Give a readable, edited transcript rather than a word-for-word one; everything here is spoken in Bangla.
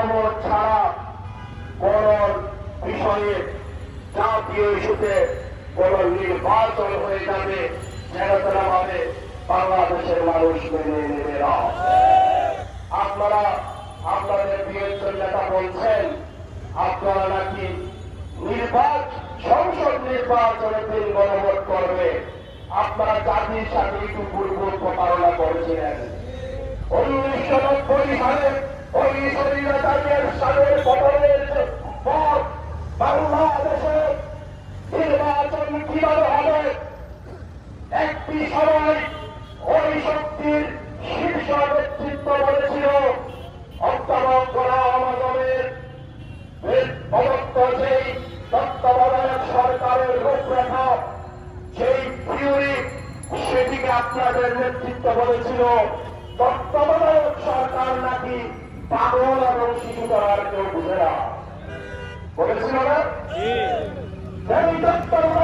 গণভোট ছাড়া কোন বিষয়ে জাতীয় ইস্যুতে কোন নির্বাচন হয়ে যাবে সেটা ভাবে বাংলাদেশের মানুষ মেনে নেবে না। আপনারা আপনাদের প্রিয়জন নেতা বলছেন আপনারা নাকি সংসদ নির্বাচনের দিন গণভোট করবে। আপনারা জাতির সাথে একটু পূর্ব প্রতারণা করেছিলেন। 1990 সালে ওই স্বৈরাচারের সালের পতনের পর বাংলাদেশে নির্বাচন কিভাবে হবে একটি সময় ওই শক্তির শীর্ষ নেতৃত্ব বলেছিল অধ্যাপক গোলাম আজমের প্রদত্ত যেই তত্ত্বাবধায়ক সরকারের রূপরেখা সেই থিওরি সেটিকে আপনাদের নেতৃত্ব বলেছিল তত্ত্বাবধায়ক সরকার নাকি পাগল এবং শিশু করার কেউ বুঝে না বলেছিল না। সেই তত্ত্বাবধায়ক